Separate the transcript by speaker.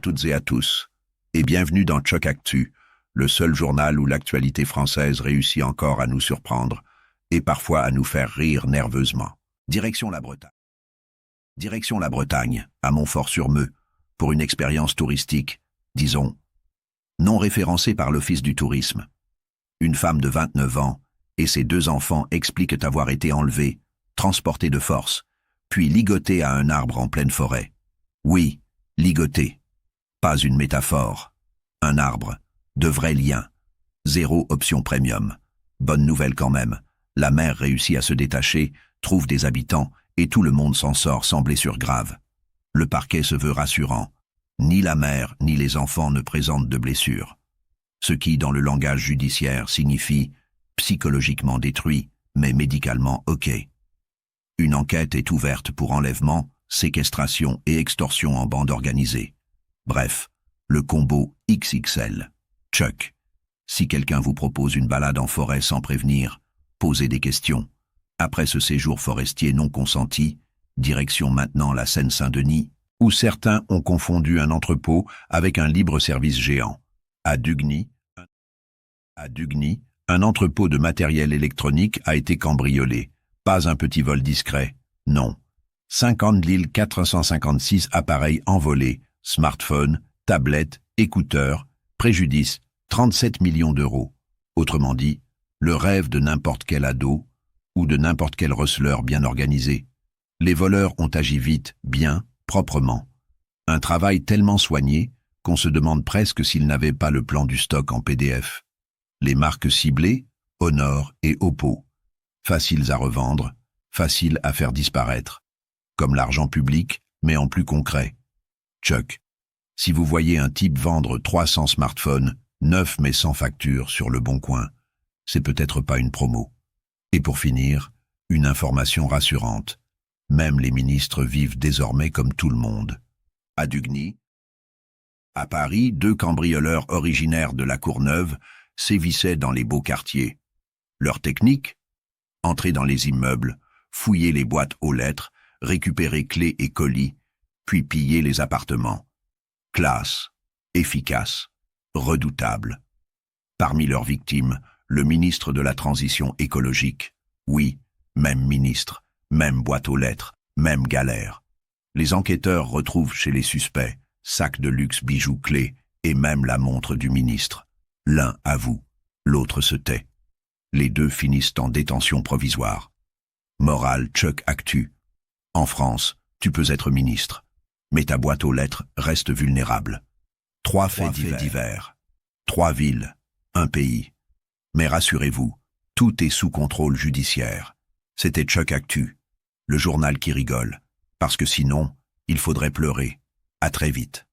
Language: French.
Speaker 1: toutes et à tous, et bienvenue dans Choc Actu, le seul journal où l'actualité française réussit encore à nous surprendre et parfois à nous faire rire nerveusement. Direction la Bretagne. Direction la Bretagne, à Montfort-sur-Meux, pour une expérience touristique, disons, non référencée par l'Office du tourisme. Une femme de 29 ans et ses 2 enfants expliquent avoir été enlevés, transportés de force, puis ligotés à un arbre en pleine forêt. Oui, ligotés. Pas une métaphore. Un arbre. De vrais liens. 0 option premium. Bonne nouvelle quand même. La mère réussit à se détacher, trouve des habitants, et tout le monde s'en sort sans blessure grave. Le parquet se veut rassurant. Ni la mère ni les enfants ne présentent de blessures. Ce qui, dans le langage judiciaire, signifie psychologiquement détruit, mais médicalement OK. Une enquête est ouverte pour enlèvement, séquestration et extorsion en bande organisée. Bref, le combo XXL. Chuck. Si quelqu'un vous propose une balade en forêt sans prévenir, posez des questions. Après ce séjour forestier non consenti, direction maintenant la Seine-Saint-Denis, où certains ont confondu un entrepôt avec un libre-service géant. À Dugny, un entrepôt de matériel électronique a été cambriolé. Pas un petit vol discret, non. 50 456 appareils envolés, smartphones, tablettes, écouteurs, préjudice, 37 millions d'euros. Autrement dit, le rêve de n'importe quel ado ou de n'importe quel receleur bien organisé. Les voleurs ont agi vite, bien, proprement. Un travail tellement soigné qu'on se demande presque s'ils n'avaient pas le plan du stock en PDF. Les marques ciblées, Honor et Oppo. Faciles à revendre, faciles à faire disparaître. Comme l'argent public, mais en plus concret. Chuck. Si vous voyez un type vendre 300 smartphones, neufs mais sans facture, sur le Bon Coin, c'est peut-être pas une promo. Et pour finir, une information rassurante. Même les ministres vivent désormais comme tout le monde. À Dugny. À Paris, 2 cambrioleurs originaires de la Courneuve sévissaient dans les beaux quartiers. Leur technique ? Entrer dans les immeubles, fouiller les boîtes aux lettres, récupérer clés et colis, puis piller les appartements. Classe, efficace, redoutable. Parmi leurs victimes, le ministre de la Transition écologique. Oui, même ministre, même boîte aux lettres, même galère. Les enquêteurs retrouvent chez les suspects sacs de luxe, bijoux, clés et même la montre du ministre. L'un avoue, l'autre se tait. Les 2 finissent en détention provisoire. Morale Chuck Actu. En France, tu peux être ministre, mais ta boîte aux lettres reste vulnérable. 3 faits divers. 3 villes, 1 pays. Mais rassurez-vous, tout est sous contrôle judiciaire. C'était Chuck Actu, le journal qui rigole, parce que sinon, il faudrait pleurer. À très vite.